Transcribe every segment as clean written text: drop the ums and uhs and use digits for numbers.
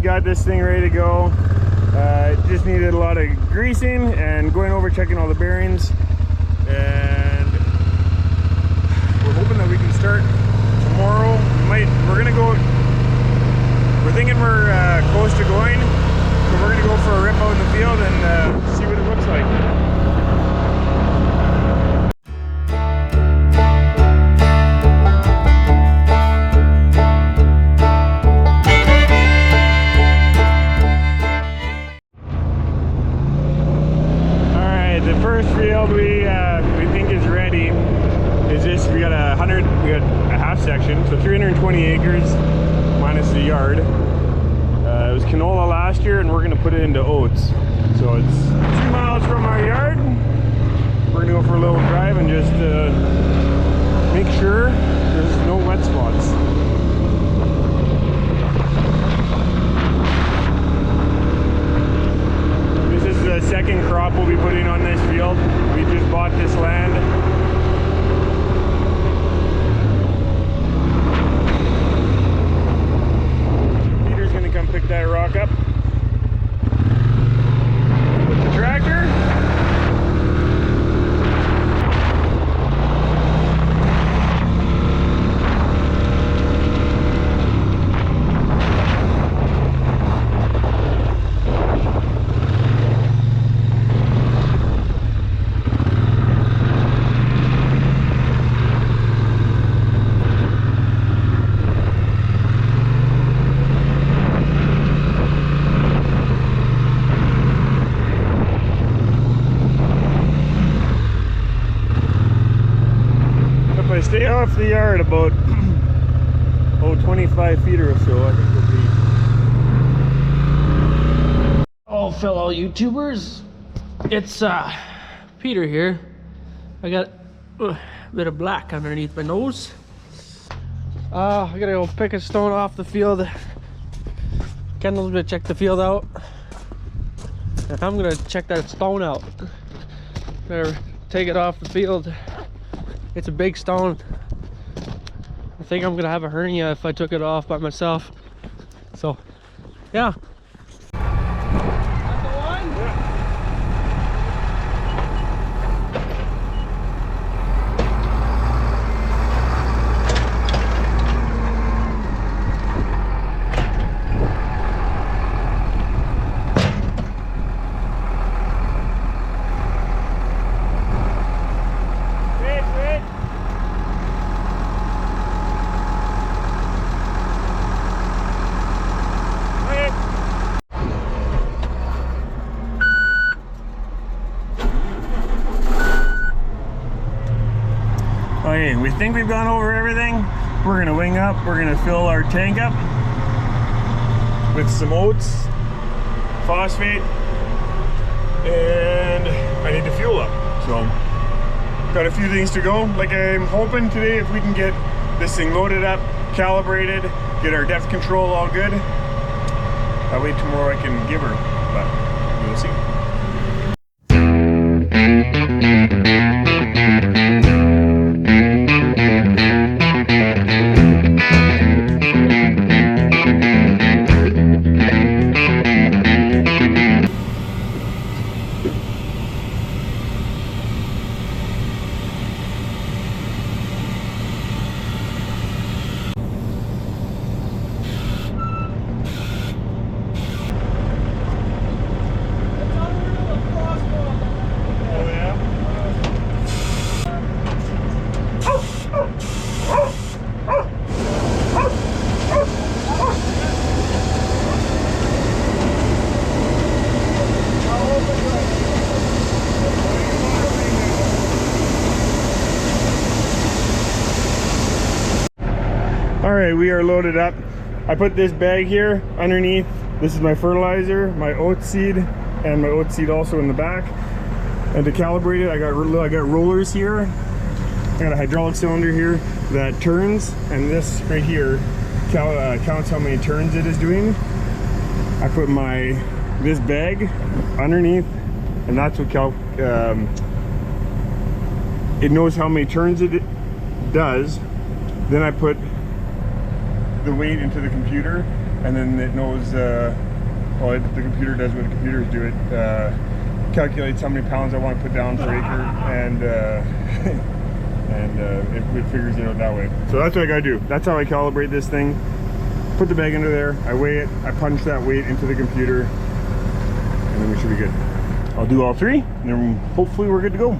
got this thing ready to go. It just needed a lot of greasing and going over, checking all the bearings, and we're hoping that we can start tomorrow. We're thinking we're close to going, so we're gonna go for a rip out in the field and see what it looks like. The first field we think is ready is this. We got a half section, so 320 acres minus the yard. It was canola last year, and we're gonna put it into oats. So it's 2 miles from our yard. We're gonna go for a little drive and just make sure there's no wet spots. The second crop we'll be putting on this field. We just bought this land. Peter's gonna come pick that rock up with the tractor. Stay off the yard about 25 feet or so, I think it'll be. Oh, fellow YouTubers, it's Peter here. I got a bit of black underneath my nose. I gotta go pick a stone off the field. Kendall's gonna check the field out, and I'm gonna check that stone out. Better take it off the field. It's a big stone. I think I'm gonna have a hernia if I took it off by myself. So, yeah. Okay, we think we've gone over everything. We're gonna wing up, we're gonna fill our tank up with some oats, phosphate, and I need to fuel up. So, got a few things to go. Like I'm hoping today, if we can get this thing loaded up, calibrated, get our depth control all good, that way tomorrow I can give her, but we'll see. Alright, we are loaded up. I put this bag here underneath. This is my fertilizer, my oat seed, and my oat seed also in the back. And to calibrate it, I got rollers here. I got a hydraulic cylinder here that turns, and this right here counts how many turns it is doing. I put this bag underneath, and that's what it knows how many turns it does. Then I put the weight into the computer, and then it knows, well, the computer does what the computers do. It calculates how many pounds I want to put down per acre, and it figures it out that way. So that's what I gotta do. That's how I calibrate this thing. Put the bag under there, I weigh it, I punch that weight into the computer, and then we should be good. I'll do all three, and then hopefully we're good to go.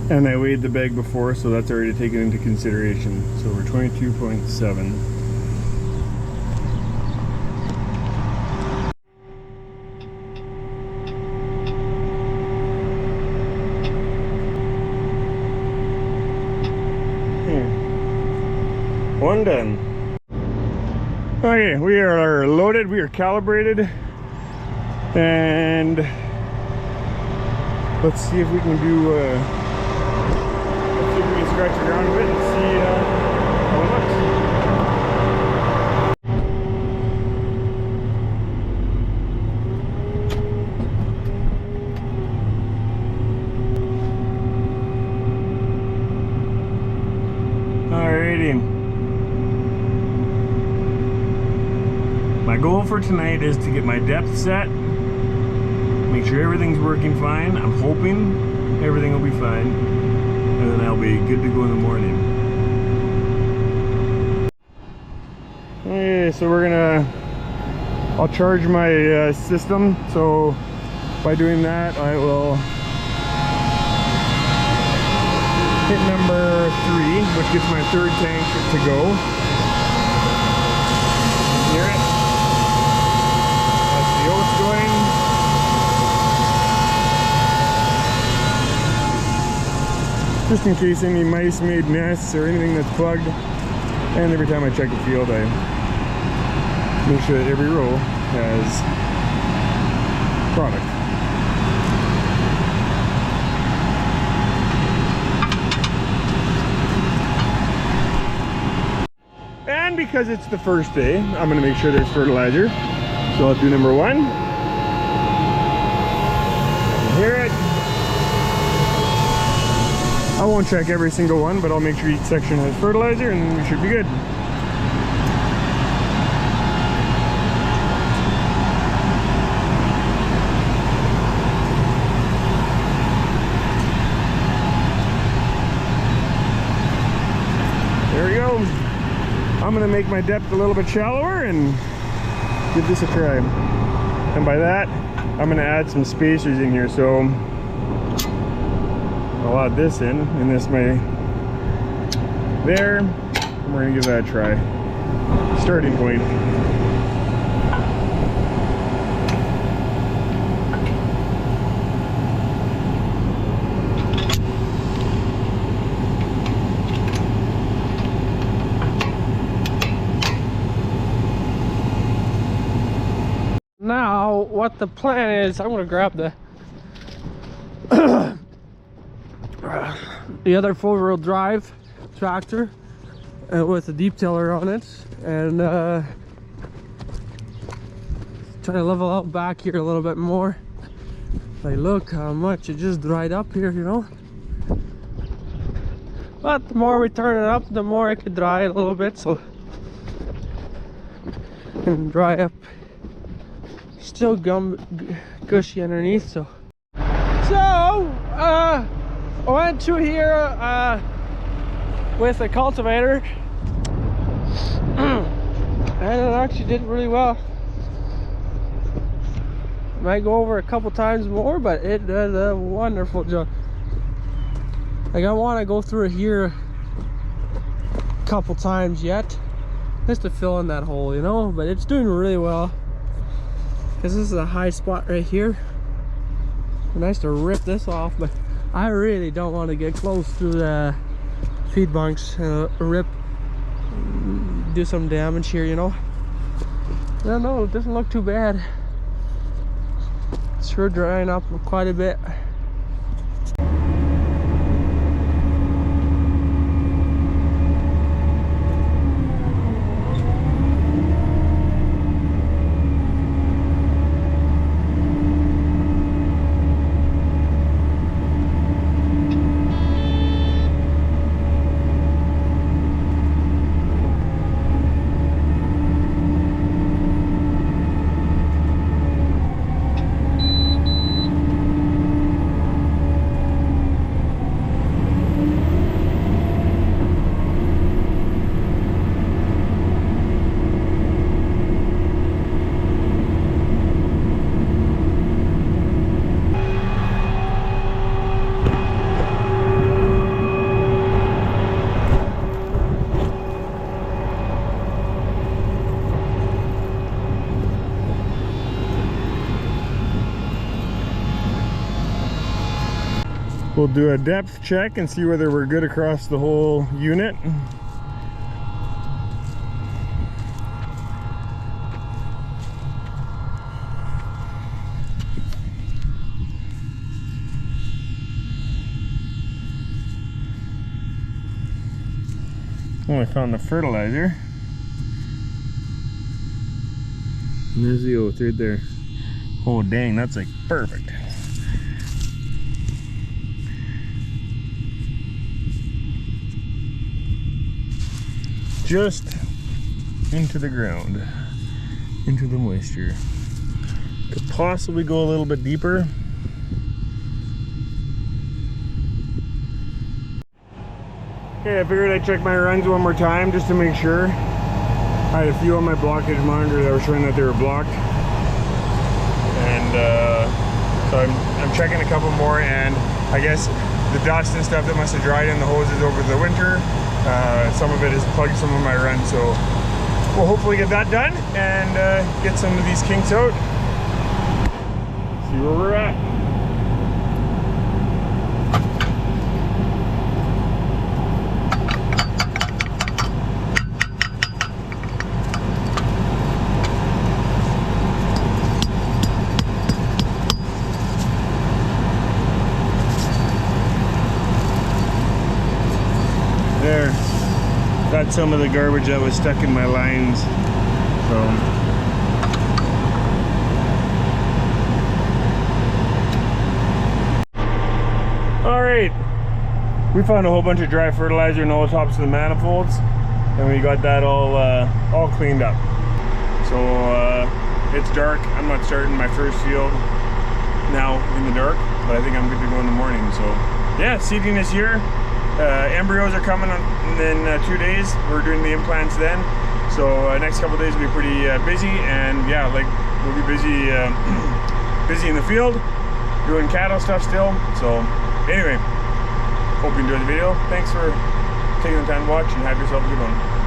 And I weighed the bag before, so that's already taken into consideration. So we're 22.7. One done. Okay, we are loaded, we are calibrated, and let's see if we can do let's see if we can scratch around a bit and see how it looks. Alrighty. My goal for tonight is to get my depth set, make sure everything's working fine. I'm hoping everything will be fine, and then I'll be good to go in the morning. Okay, so I'll charge my system. So by doing that, I will hit number 3, which gets my third tank to go. Hear it? That's the oats going. Just in case any mice made nests or anything that's plugged. And every time I check the field, I make sure that every row has product. And because it's the first day, I'm going to make sure there's fertilizer. So I'll do number 1. Hear it. I won't check every single one, but I'll make sure each section has fertilizer, and then we should be good. There we go. I'm gonna make my depth a little bit shallower and give this a try. And by that, I'm gonna add some spacers in here. So I'll add this in, and this may there, and we're gonna give that a try. Starting point. Now, what the plan is, I'm gonna grab the other 4-wheel drive tractor with a deep tiller on it, and try to level out back here a little bit more. Like, look how much it just dried up here, you know. But the more we turn it up, the more it could dry a little bit, so it can dry up. Still gushy underneath. So I went through here with a cultivator and it actually did really well. Might go over a couple times more, but it did a wonderful job. Like, I want to go through here a couple times yet just to fill in that hole, you know, but it's doing really well. Because this is a high spot right here. Nice to rip this off, but I really don't want to get close to the feed bunks and do some damage here, you know. I don't know, it doesn't look too bad. It's sure drying up quite a bit. We'll do a depth check and see whether we're good across the whole unit. Oh, I found the fertilizer. And there's the oats right there. Oh dang, that's like perfect. Just into the ground, into the moisture. Could possibly go a little bit deeper. Okay, I figured I'd check my runs one more time just to make sure. I had a few on my blockage monitor that were showing that they were blocked. And so I'm checking a couple more, and I guess the dust and stuff that must have dried in the hoses over the winter, some of it has plugged some of my runs, so we'll hopefully get that done and get some of these kinks out. See where we're at. There, got some of the garbage that was stuck in my lines. So, all right, we found a whole bunch of dry fertilizer in all the tops of the manifolds, and we got that all cleaned up. So it's dark. I'm not starting my first field now in the dark, but I think I'm good to go in the morning. So yeah, seeding this year. Embryos are coming in 2 days. We're doing the implants then. So next couple of days will be pretty busy, and yeah, like we'll be busy busy in the field doing cattle stuff still. So anyway, hope you enjoyed the video. Thanks for taking the time to watch, and have yourself a good one.